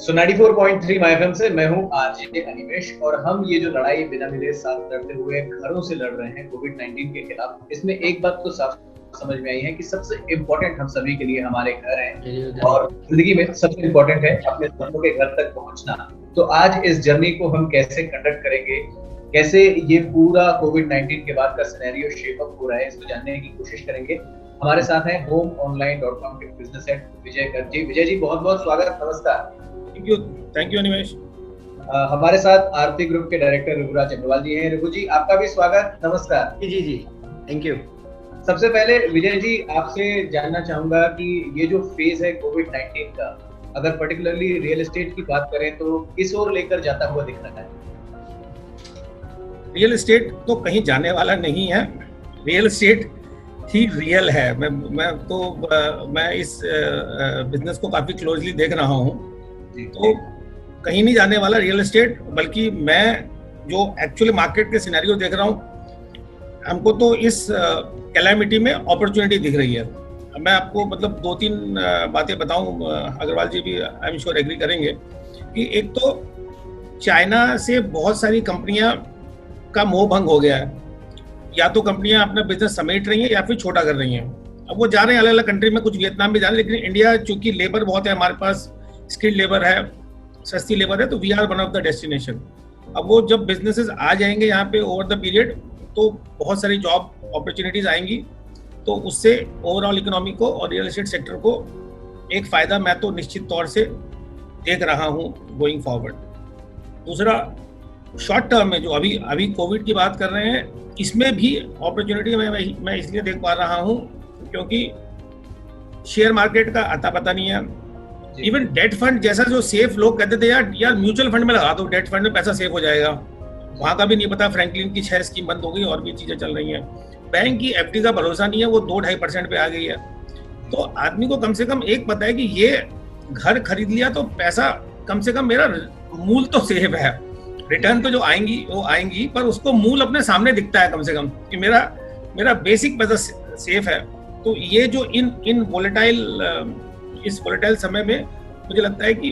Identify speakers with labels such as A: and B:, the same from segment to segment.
A: So 94.3 my FM से मैं हूं आरजे अनिमेश और हम ये जो लड़ाई बिना मिले साथ लड़ते हुए घरों से लड़ रहे हैं कोविड 19 के खिलाफ, इसमें एक बात तो साफ समझ में आई है कि सबसे इम्पोर्टेंट हम सभी के लिए हमारे घर हैं और जिंदगी में सबसे इम्पोर्टेंट है अपने सपनों के घर तक पहुंचना। तो आज इस जर्नी को हम कैसे कंडक्ट करेंगे, कैसे ये पूरा कोविड 19 के बाद का सिनेरियो शेप अप हो रहा है, इसको जानने की कोशिश करेंगे। हमारे साथ हैं homeonline.com के बिजनेस हेड विजय गर्ग जी। विजय जी, बहुत बहुत स्वागत, नमस्कार।
B: Thank you Animesh.
A: हमारे साथ आरती ग्रुप के डायरेक्टर रघुराज अग्रवाल जी हैं। रघु जी, आपका भी स्वागत, नमस्कार।
C: जी थैंक यू।
A: सबसे पहले विजय जी, आपसे जानना चाहूंगा कि ये जो फेज है कोविड 19 का, अगर पर्टिकुलरली रियल एस्टेट की बात करें तो किस ओर लेकर जाता हुआ दिख रहा है?
B: रियल एस्टेट तो कहीं जाने वाला नहीं है, रियल एस्टेट ही रियल है। मैं इस बिजनेस को काफी क्लोजली देख रहा हूँ, तो कहीं नहीं जाने वाला रियल एस्टेट। बल्कि मैं जो एक्चुअली मार्केट के सिनेरियो देख रहा हूँ, हमको तो इस कैलामिटी में अपॉर्चुनिटी दिख रही है। मैं आपको मतलब 2-3 बातें बताऊं, अग्रवाल जी भी आई एम श्योर एग्री करेंगे कि एक तो चाइना से बहुत सारी कंपनियां का मोह भंग हो गया है। या तो कंपनियां अपना बिजनेस समेट रही हैं या फिर छोटा कर रही हैं। अब वो जा रहे हैं अलग अलग कंट्री में, कुछ वियतनाम भी जा रहे हैं, लेकिन इंडिया चूंकि लेबर बहुत है, हमारे पास स्किल्ड लेबर है, सस्ती लेबर है, तो we are one of the destination. अब वो जब बिजनेसेस आ जाएंगे यहाँ पे ओवर द पीरियड, तो बहुत सारी जॉब अपॉर्चुनिटीज आएंगी, तो उससे ओवरऑल इकोनॉमी को और रियल एस्टेट सेक्टर को एक फायदा मैं तो निश्चित तौर से देख रहा हूँ गोइंग फॉरवर्ड। दूसरा, शॉर्ट टर्म में जो अभी कोविड की बात कर रहे हैं, इसमें भी अपॉर्चुनिटी मैं इसलिए देख पा रहा हूँ क्योंकि शेयर मार्केट का अता पता नहीं है। इवन डेट फंड जैसा जो सेफ लोग कहते थे, यार म्यूचुअल फंड में लगा दो, डेट फंड में पैसा सेफ हो जाएगा, वहां का भी नहीं पता। फ्रैंकलिन की 6 स्कीम बंद हो गई और भी चीजें चल रही हैं। बैंक की एफडी का भरोसा नहीं है, वो 2-2.5% पे आ गई है। तो आदमी को कम से कम एक पता है कि ये घर खरीद लिया तो पैसा कम से कम मेरा मूल तो सेफ है। रिटर्न तो जो आएंगी वो आएंगी, पर उसको मूल अपने सामने दिखता है कम से कम कि मेरा बेसिक पैसा सेफ है। तो ये जो इस वोलेटाइल समय में मुझे लगता है कि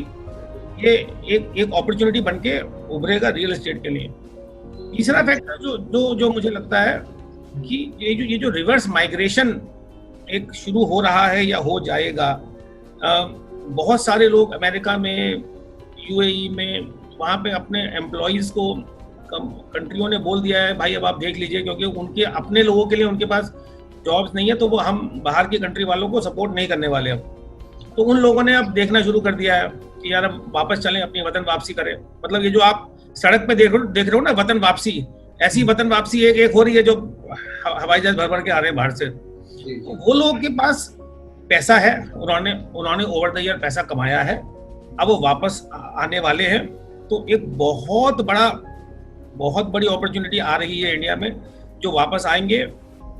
B: ये एक अपॉर्चुनिटी बनके उभरेगा रियल एस्टेट के लिए। तीसरा फैक्टर जो मुझे लगता है कि ये जो रिवर्स माइग्रेशन एक शुरू हो रहा है या हो जाएगा। बहुत सारे लोग अमेरिका में, यूएई में, वहाँ पे अपने एम्प्लॉइज को कंट्रियों ने बोल दिया है, भाई अब आप देख लीजिए, क्योंकि उनके अपने लोगों के लिए उनके पास जॉब्स नहीं है, तो वो हम बाहर की कंट्री वालों को सपोर्ट नहीं करने वाले। अब तो उन लोगों ने अब देखना शुरू कर दिया है कि यार अब वापस चलें, अपनी वतन वापसी करें। मतलब ये जो आप सड़क पे देख रहे हो ना, वतन वापसी, ऐसी वतन वापसी एक हो रही है जो हवाई जहाज भर के आ रहे हैं बाहर से। तो वो लोगों के पास पैसा है, उन्होंने ओवर द ईयर पैसा कमाया है, अब वो वापस आने वाले हैं। तो एक बहुत बड़ी अपॉर्चुनिटी आ रही है इंडिया में। जो वापस आएंगे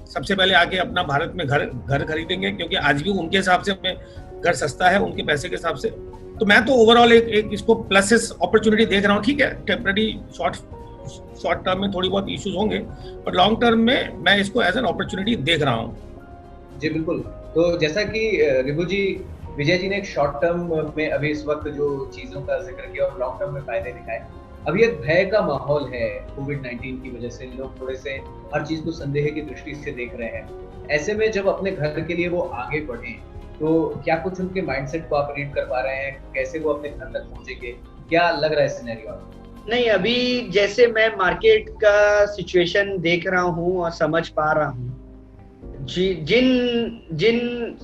B: सबसे पहले आके अपना भारत में घर खरीदेंगे, क्योंकि आज भी उनके हिसाब से घर सस्ता है, उनके पैसे के हिसाब से। तो मैं तो ओवरऑल एक इसको प्लस अपॉर्चुनिटी देख रहा हूँ। ठीक है, टेम्पररी शॉर्ट टर्म में थोड़ी बहुत इश्यूज होंगे, पर लॉन्ग टर्म में मैं इसको एज एन अपॉर्चुनिटी देख रहा हूँ।
A: जी बिल्कुल। तो जैसा कि रघु जी, विजय जी ने एक शॉर्ट टर्म में अभी इस वक्त जो चीजों का जिक्र किया और लॉन्ग टर्म में फायदे दिखाए, अभी एक भय का माहौल है कोविड 19 की वजह से। लोग थोड़े से हर चीज को संदेह की दृष्टि से देख रहे हैं। ऐसे में जब अपने घर के लिए वो आगे बढ़े, तो क्या कुछ उनके माइंडसेट को आप रीड कर पा रहे हैं? कैसे वो अपने घर तक पहुंचेंगे? क्या लग रहा है सिनेरियो?
C: नहीं, अभी जैसे मैं मार्केट का सिचुएशन देख रहा हूँ और समझ पा रहा हूँ, जिन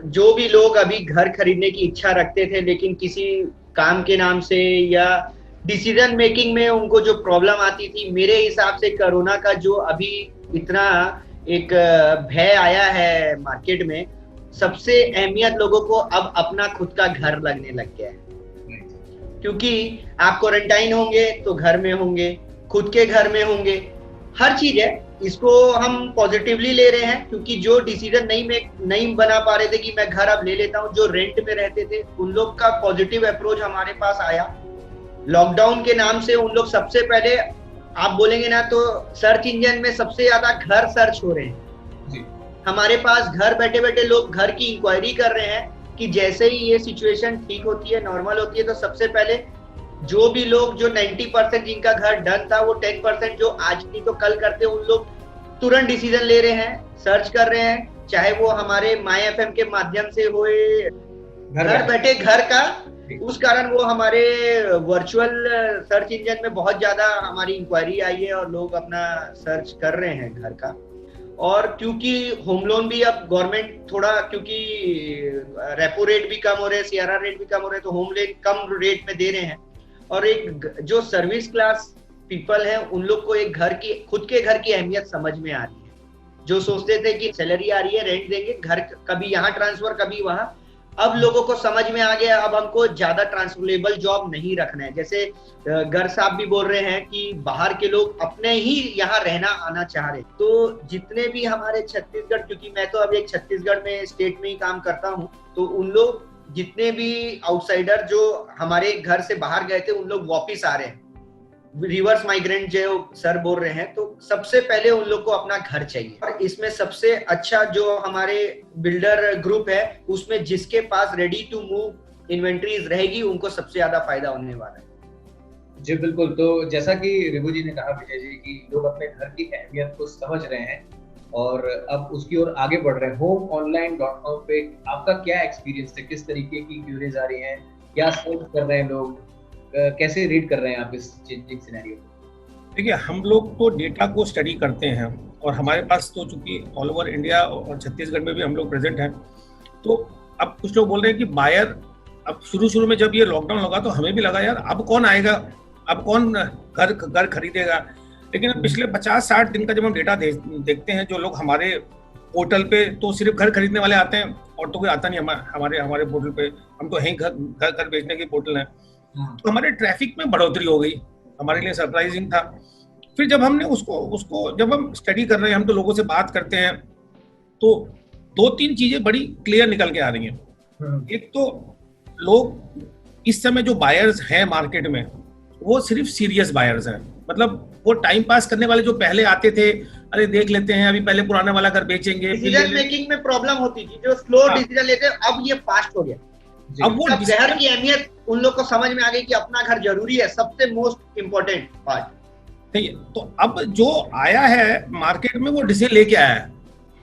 C: जो भी लोग अभी घर खरीदने की इच्छा रखते थे, लेकिन किसी काम के नाम से या डिसीजन मेकिंग में उनको जो प्रॉब्लम आती थी, मेरे हिसाब से कोरोना का जो अभी इतना एक भय आया है मार्केट में, सबसे अहमियत लोगों को अब अपना खुद का घर लगने लग गया है। क्योंकि आप क्वारंटाइन होंगे तो घर में होंगे, खुद के घर में होंगे, हर चीज है। इसको हम पॉजिटिवली ले रहे हैं, क्योंकि जो डिसीजन नहीं बना पा रहे थे कि मैं घर अब ले लेता हूँ, जो रेंट में रहते थे, उन लोग का पॉजिटिव अप्रोच हमारे पास आया। लॉकडाउन के नाम से उन लोग सबसे पहले, आप बोलेंगे ना तो सर्च इंजन में सबसे ज्यादा घर सर्च हो रहे हैं। हमारे पास घर बैठे बैठे लोग घर की इंक्वायरी कर रहे हैं कि जैसे ही ये सिचुएशन ठीक होती है, नॉर्मल होती है, तो सबसे पहले जो भी लोग जो 90% जिनका घर डन था, वो 10% जो आज नहीं तो कल करते, उन लोग तुरंत डिसीजन ले रहे हैं, सर्च कर रहे हैं, चाहे वो हमारे माई एफएम के माध्यम से होए, घर बैठे घर का। उस कारण वो हमारे वर्चुअल सर्च इंजन में बहुत ज्यादा हमारी इंक्वायरी आई है और लोग अपना सर्च कर रहे हैं घर का। और क्योंकि होम लोन भी अब गवर्नमेंट थोड़ा, क्योंकि रेपो रेट भी कम हो रहे हैं, सीआरआर रेट भी कम हो रहे हैं, तो होम लोन कम रेट में दे रहे हैं। और एक जो सर्विस क्लास पीपल है, उन लोग को एक घर की, खुद के घर की अहमियत समझ में आ रही है। जो सोचते थे कि सैलरी आ रही है, रेंट देंगे, घर कभी यहाँ ट्रांसफर कभी वहां, अब लोगों को समझ में आ गया अब हमको ज्यादा ट्रांसफरेबल जॉब नहीं रखना है। जैसे घर साहब भी बोल रहे हैं कि बाहर के लोग अपने ही यहाँ रहना आना चाह रहे, तो जितने भी हमारे छत्तीसगढ़, क्योंकि मैं तो अभी एक छत्तीसगढ़ में स्टेट में ही काम करता हूँ, तो उन लोग जितने भी आउटसाइडर जो हमारे घर से बाहर गए थे, उन लोग वापिस आ रहे हैं, रिवर्स माइग्रेंट जो सर बोल रहे हैं। तो सबसे पहले उन लोग को अपना घर चाहिए, और इसमें सबसे अच्छा जो हमारे बिल्डर ग्रुप है, उसमें जिसके पास रेडी टू मूव इन्वेंट्रीज रहेगी, उनको सबसे ज्यादा फायदा होने वाला है।
A: जी बिल्कुल। तो जैसा कि रिभु जी ने कहा, विजय जी, कि लोग अपने घर की अहमियत को समझ रहे हैं और अब उसकी ओर आगे बढ़ रहे हैं। homeonline.com पे आपका क्या एक्सपीरियंस है? किस तरीके की क्यूरीज आ रही हैं? क्या सर्च कर रहे हैं लोग? कैसे रीड कर रहे हैं आप इस चेंजिंग सिनेरियो?
B: देखिए, हम लोग तो डेटा को स्टडी करते हैं और हमारे पास तो चूंकि ऑल ओवर इंडिया और छत्तीसगढ़ में भी हम लोग प्रेजेंट हैं, तो अब कुछ लोग बोल रहे हैं कि बायर, अब शुरू में जब ये लॉकडाउन लगा तो हमें भी लगा यार अब कौन आएगा, अब कौन घर खरीदेगा। लेकिन अब पिछले 50-60 दिन का जब हम डेटा देखते हैं, जो लोग हमारे पोर्टल पे, तो सिर्फ घर खरीदने वाले आते हैं और तो कोई आता नहीं हमारे पोर्टल पे। हम तो हैं घर बेचने की पोर्टल है। तो हमारे ट्रैफिक में बढ़ोतरी हो गई, हमारे लिए सरप्राइजिंग था। फिर जब हमने उसको जब हम स्टडी कर रहे हैं, हम तो लोगों से बात करते हैं, तो 2-3 चीजें बड़ी क्लियर निकल के आ रही हैं। एक तो लोग इस समय जो बायर्स हैं मार्केट में, वो सिर्फ सीरियस बायर्स हैं। मतलब वो टाइम पास करने वाले जो पहले आते थे, अरे देख लेते हैं, अभी पहले पुराने वाला घर बेचेंगे।
C: डिसीजन मेकिंग में प्रॉब्लम होती थी, जो स्लो डिसीजन लेते, अब ये फास्ट हो गया। अब वो घर की अहमियत उन लोग को समझ में आ गई कि अपना घर जरूरी है, सबसे मोस्ट इम्पोर्टेंट पार्ट।
B: तो अब जो आया है मार्केट में, वो डिसीजन लेके आया है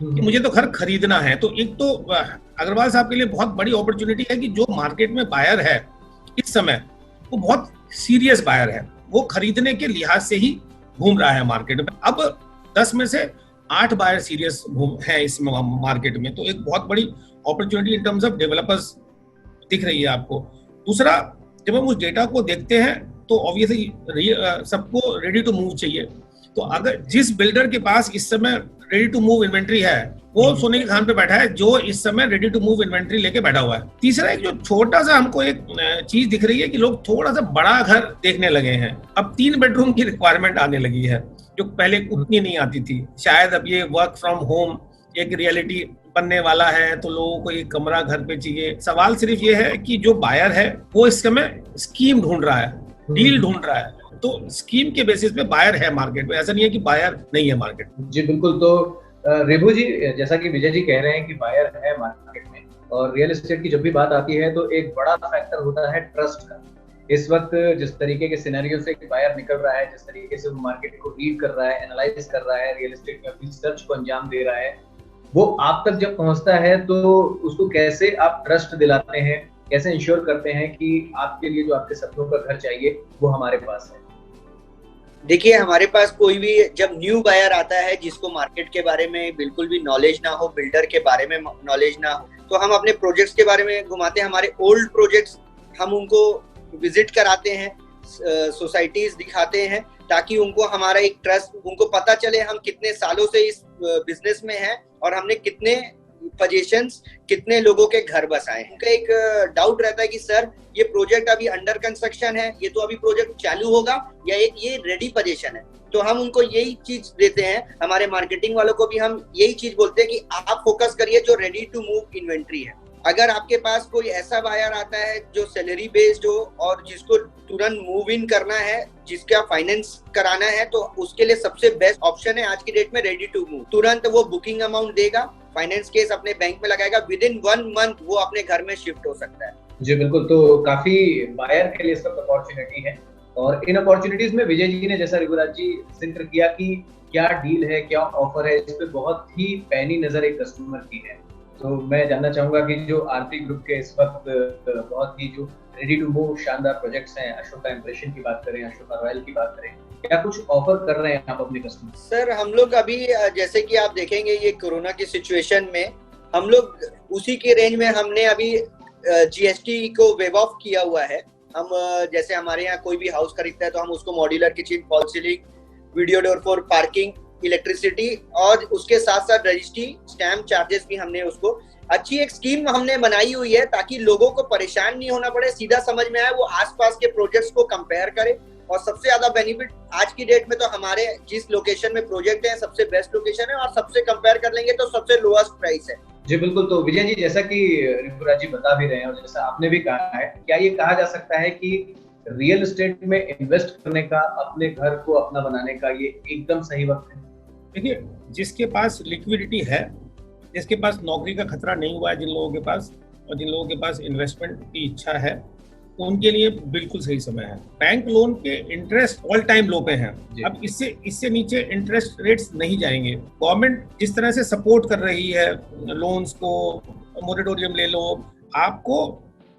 B: कि मुझे तो घर खरीदना है। तो एक तो अग्रवाल साहब के लिए बहुत बड़ी अपॉर्चुनिटी है कि जो मार्केट में बायर है इस समय, वो बहुत सीरियस बायर है, वो खरीदने के लिहाज से ही घूम रहा है मार्केट में। अब 10 में से 8 बायर सीरियस है इस मार्केट में, तो एक बहुत बड़ी opportunity in terms of developers दिख रही है आपको। दूसरा, जब हम उस डेटा को देखते हैं तो ऑब्वियसली सबको रेडी टू मूव चाहिए। तो अगर जिस बिल्डर के पास इस समय रेडी टू मूव इन्वेंट्री है, वो सोने की खान पे बैठा है, जो इस समय रेडी टू मूव इन्वेंट्री लेके बैठा हुआ है। तीसरा, एक जो छोटा सा हमको एक चीज दिख रही है कि लोग थोड़ा सा बड़ा घर देखने लगे हैं। अब 3 बेडरूम की रिक्वायरमेंट आने लगी है, जो पहले उतनी नहीं आती थी। शायद अब ये वर्क फ्रॉम होम एक रियलिटी बनने वाला है, तो लोगों को एक कमरा घर पे चाहिए। सवाल सिर्फ ये है कि जो बायर है वो इस समय स्कीम ढूंढ रहा है, डील ढूंढ रहा है। तो स्कीम के बेसिस पे बायर है मार्केट में, ऐसा नहीं है कि बायर नहीं है मार्केट में।
A: जी बिल्कुल। तो रिभु जी, जैसा कि विजय जी कह रहे हैं कि बायर है मार्केट में, और रियल एस्टेट की जब भी बात आती है तो एक बड़ा फैक्टर होता है ट्रस्ट का। इस वक्त जिस तरीके के सिनेरियो से बायर निकल रहा है, जिस तरीके से वो मार्केट को रीड कर रहा है, एनालाइज कर रहा है, रियल एस्टेट में अपनी सर्च को अंजाम दे रहा है, वो आप तक जब पहुंचता है तो उसको कैसे आप ट्रस्ट दिलाते हैं, कैसे इंश्योर करते हैं कि आपके लिए जो आपके सपनों का घर चाहिए वो हमारे पास है?
C: देखिए, हमारे पास कोई भी जब न्यू बायर आता है जिसको मार्केट के बारे में बिल्कुल भी नॉलेज ना हो, बिल्डर के बारे में नॉलेज ना हो, तो हम अपने प्रोजेक्ट्स के बारे में घुमाते हैं। हमारे ओल्ड प्रोजेक्ट्स हम उनको विजिट कराते हैं, सोसाइटीज दिखाते हैं, ताकि उनको हमारा एक ट्रस्ट, उनको पता चले हम कितने सालों से इस बिजनेस में हैं और हमने कितने पोजीशंस, कितने लोगों के घर बसाए हैं। उनका एक डाउट रहता है कि सर ये प्रोजेक्ट अभी अंडर कंस्ट्रक्शन है, ये तो अभी प्रोजेक्ट चालू होगा, या एक ये रेडी पोजीशन है। तो हम उनको यही चीज देते हैं, हमारे मार्केटिंग वालों को भी हम यही चीज बोलते हैं कि आप फोकस करिए जो रेडी टू मूव इन्वेंट्री है। अगर आपके पास कोई ऐसा बायर आता है जो सैलरी बेस्ड हो और जिसको तुरंत मूव इन करना है, जिसका फाइनेंस कराना है, तो उसके लिए सबसे बेस्ट ऑप्शन है आज की डेट में रेडी टू मूव। तुरंत वो बुकिंग अमाउंट देगा, फाइनेंस केस अपने बैंक में लगाएगा, विद इन 1 मंथ वो अपने घर में शिफ्ट हो सकता है।
A: जी बिल्कुल, तो काफी बायर के लिए सब अपॉर्चुनिटी है, और इन अपॉर्चुनिटीज में विजय जी ने, जैसा रघुराज जी जिक्र किया कि क्या डील है, क्या ऑफर है, इस पे बहुत ही पैनी नजर एक कस्टमर की है। तो मैं जानना चाहूंगा कि जो आरती ग्रुप के इस वक्त बहुत ही जो रेडी टू मूव शानदार प्रोजेक्ट्स हैं, अशोका इंप्रेशन की बात करें, अशोका रॉयल की बात करें, क्या कुछ ऑफर कर रहे हैं आप अपने कस्टमर?
C: सर हम लोग अभी जैसे कि आप देखेंगे ये कोरोना की सिचुएशन में हम लोग उसी के रेंज में हमने अभी जीएसटी को वेव ऑफ किया हुआ है। हम जैसे हमारे यहाँ कोई भी हाउस खरीदता है तो हम उसको modular kitchen, fall ceiling, video door for parking, electricity और उसके साथ साथ रजिस्ट्री, स्टैम्प चार्जेस भी हमने उसको अच्छी एक स्कीम हमने बनाई हुई है ताकि लोगों को परेशान नहीं होना पड़े, सीधा समझ में आए, वो आसपास के प्रोजेक्ट्स को कंपेयर करें। और सबसे ज्यादा बेनिफिट आज की डेट में तो हमारे जिस लोकेशन में प्रोजेक्ट है सबसे बेस्ट लोकेशन है और सबसे कंपेयर कर लेंगे तो सबसे लोएस्ट प्राइस है।
A: जी बिल्कुल, तो विजय जी जैसा कि रघुराज जी बता भी रहे हैं और जैसा आपने भी कहा है, क्या ये कहा जा सकता है कि रियल एस्टेट में इन्वेस्ट करने का, अपने घर को अपना बनाने का ये एकदम सही वक्त है?
B: देखिए, जिसके पास लिक्विडिटी है, जिसके पास नौकरी का खतरा नहीं हुआ है जिन लोगों के पास, और जिन लोगों के पास इन्वेस्टमेंट की इच्छा है, तो उनके लिए बिल्कुल सही समय है। बैंक लोन के इंटरेस्ट ऑल टाइम लो पे हैं। अब इससे नीचे इंटरेस्ट रेट्स नहीं जाएंगे। गवर्नमेंट जिस तरह से सपोर्ट कर रही है लोन्स को, मोरेटोरियम ले लो, आपको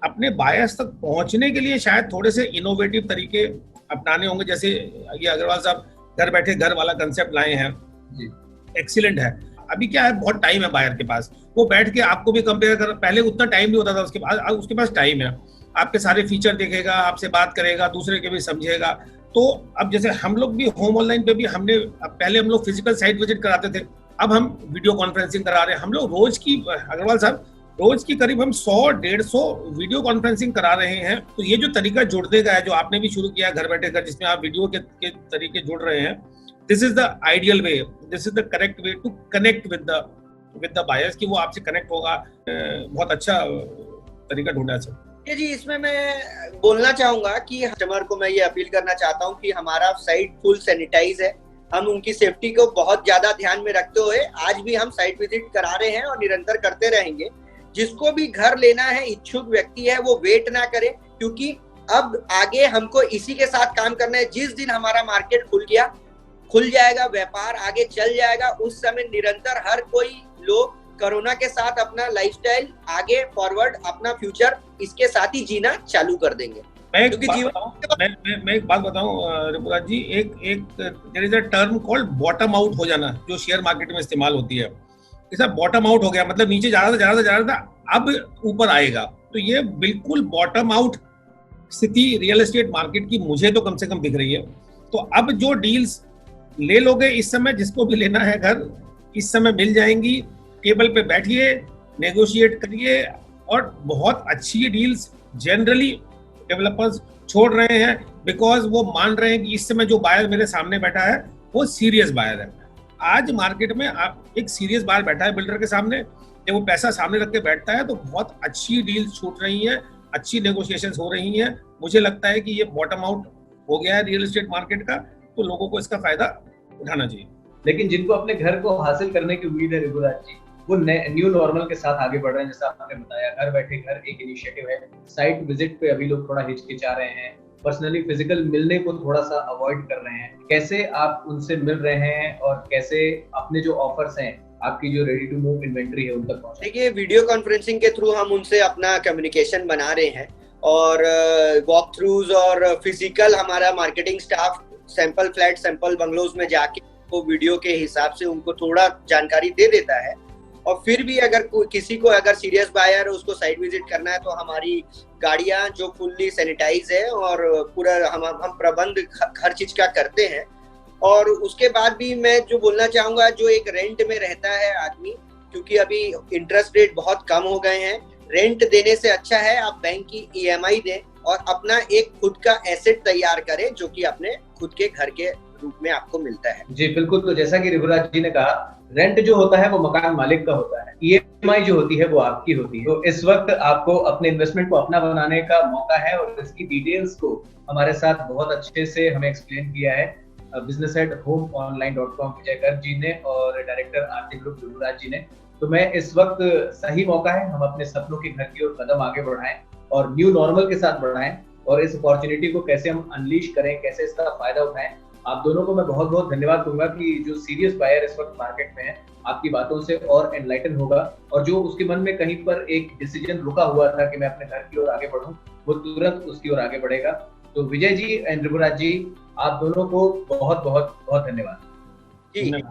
B: अपने बायर्स तक पहुंचने के लिए शायद थोड़े से इनोवेटिव तरीके अपनाने होंगे। जैसे ये अग्रवाल साहब घर बैठे घर वाला कंसेप्ट लाए हैं, एक्सीलेंट है। अभी क्या है, बहुत टाइम है बायर के पास, वो बैठ के आपको भी कंपेयर कर, पहले उतना टाइम नहीं होता था, उसके पास टाइम है, आपके सारे फीचर देखेगा, आपसे बात करेगा, दूसरे के भी समझेगा। तो अब जैसे हम लोग भी होम ऑनलाइन पे भी पहले हम लोग फिजिकल साइट विजिट कराते थे, अब हम वीडियो कॉन्फ्रेंसिंग करा रहे हैं। हम लोग रोज की, अग्रवाल साहब, रोज की करीब हम 100-150 वीडियो कॉन्फ्रेंसिंग करा रहे हैं। तो ये जो तरीका जुड़ने का है, जो आपने भी शुरू किया घर बैठे घर, जिसमें आप वीडियो के तरीके जुड़ रहे हैं, this is the ideal way, this is the correct way to connect with the buyers, कि वो आपसे कनेक्ट होगा। बहुत अच्छा तरीका ढूंढा सर
C: जी। इसमें मैं बोलना चाहूंगा कि कस्टमर को मैं ये अपील करना चाहता हूँ कि हमारा साइट फुल सैनिटाइज है। हम उनकी सेफ्टी को बहुत ज्यादा ध्यान में रखते हुए आज भी हम साइट विजिट करा रहे हैं और निरंतर करते रहेंगे। जिसको भी घर लेना है, इच्छुक व्यक्ति है, वो वेट ना करे, क्योंकि अब आगे हमको इसी के साथ काम करना है। जिस दिन हमारा मार्केट खुल जाएगा, व्यापार आगे चल जाएगा, उस समय निरंतर हर कोई लोग कोरोना के साथ अपना लाइफस्टाइल आगे फॉरवर्ड, अपना फ्यूचर इसके साथ ही जीना चालू कर देंगे।
B: मैं एक बात बताऊं रघुराज जी, एक there is a term called bottom out हो जाना, जो शेयर मार्केट में इस्तेमाल होती है। ऐसा बॉटम आउट हो गया, मतलब नीचे जा रहा था, अब ऊपर आएगा। तो ये बिल्कुल बॉटम आउट स्थिति रियल एस्टेट मार्केट की मुझे तो कम से कम दिख रही है। तो अब जो डील्स ले लोगे इस समय, जिसको भी लेना है घर, इस समय मिल जाएंगी। टेबल पे बैठिए, नेगोशिएट करिए, और बहुत अच्छी डील्स जनरली डेवलपर्स छोड़ रहे हैं, बिकॉज वो मान रहे हैं कि इस समय जो बायर मेरे सामने बैठा है वो सीरियस बायर है। आज मार्केट में आप एक सीरियस बायर बैठा है बिल्डर के सामने, जब वो पैसा सामने रख के बैठता है तो बहुत अच्छी डील्स छूट रही हैं, अच्छी नेगोशिएशंस हो रही हैं। मुझे लगता है कि ये बॉटम आउट हो गया है रियल एस्टेट मार्केट का, तो लोगों को इसका फायदा उठाना चाहिए।
A: लेकिन जिनको अपने घर को हासिल करने की उम्मीद है रघुराज जी, वो न्यू नॉर्मल के साथ आगे बढ़ रहे हैं। जैसा आपने बताया, घर बैठे घर एक इनिशिएटिव है। साइट विजिट पे अभी लोग थोड़ा हिचकिचा रहे हैं, पर्सनली फिजिकल मिलने को थोड़ा सा अवॉइड कर रहे हैं। कैसे आप उनसे मिल रहे हैं और कैसे अपने जो ऑफर्स हैं, आपकी जो रेडी टू मूव इन्वेंट्री है, उन तक पहुंचे?
C: देखिए, वीडियो कॉन्फ्रेंसिंग के थ्रू हम उनसे अपना कम्युनिकेशन बना रहे हैं, और वॉक थ्रूज और फिजिकल हमारा marketing staff sample flat, sample bungalows में जाके वो वीडियो के हिसाब से उनको थोड़ा जानकारी दे देता है। और फिर भी अगर किसी को अगर सीरियस बायर है, उसको साइट विजिट करना है, तो हमारी गाड़ियां जो फुल्ली सैनिटाइज है और पूरा हम प्रबंध हर चीज का करते हैं। और उसके बाद भी मैं जो बोलना चाहूंगा, जो एक रेंट में रहता है आदमी, क्योंकि अभी इंटरेस्ट रेट बहुत कम हो गए हैं, रेंट देने से अच्छा है आप बैंक की EMI दें और अपना एक खुद का एसेट तैयार करें, जो कि अपने खुद के घर के रूप में आपको मिलता है।
A: जी बिल्कुल, तो जैसा कि रघुराज जी ने कहा, रेंट जो होता है वो मकान मालिक का होता है, EMI जो होती है वो आपकी होती है। तो इस वक्त आपको अपने इन्वेस्टमेंट को अपना बनाने का मौका है, और इसकी डिटेल्स को हमारे साथ बहुत अच्छे से हमें एक्सप्लेन किया है बिजनेस हेड homeonline.com विजय गर्ग जी ने और डायरेक्टर आर्थिक ग्रुप ध्रुवराज जी ने। तो मैं इस वक्त सही मौका है हम अपने सपनों के घर की ओर कदम आगे बढ़ाएं और न्यू नॉर्मल के साथ बढ़ाएं, और इस अपॉर्चुनिटी को कैसे हम अनलीश करें, कैसे इसका फायदा उठाएं। आप दोनों को मैं बहुत बहुत धन्यवाद दूंगा कि जो सीरियस बायर इस वक्त मार्केट में है आपकी बातों से और एनलाइटन होगा, और जो उसके मन में कहीं पर एक डिसीजन रुका हुआ था कि मैं अपने घर की ओर आगे बढ़ूं, वो तुरंत उसकी ओर आगे बढ़ेगा। तो विजय जी एंड ध्रुवराज जी, आप दोनों को बहुत बहुत बहुत धन्यवाद।
C: जी।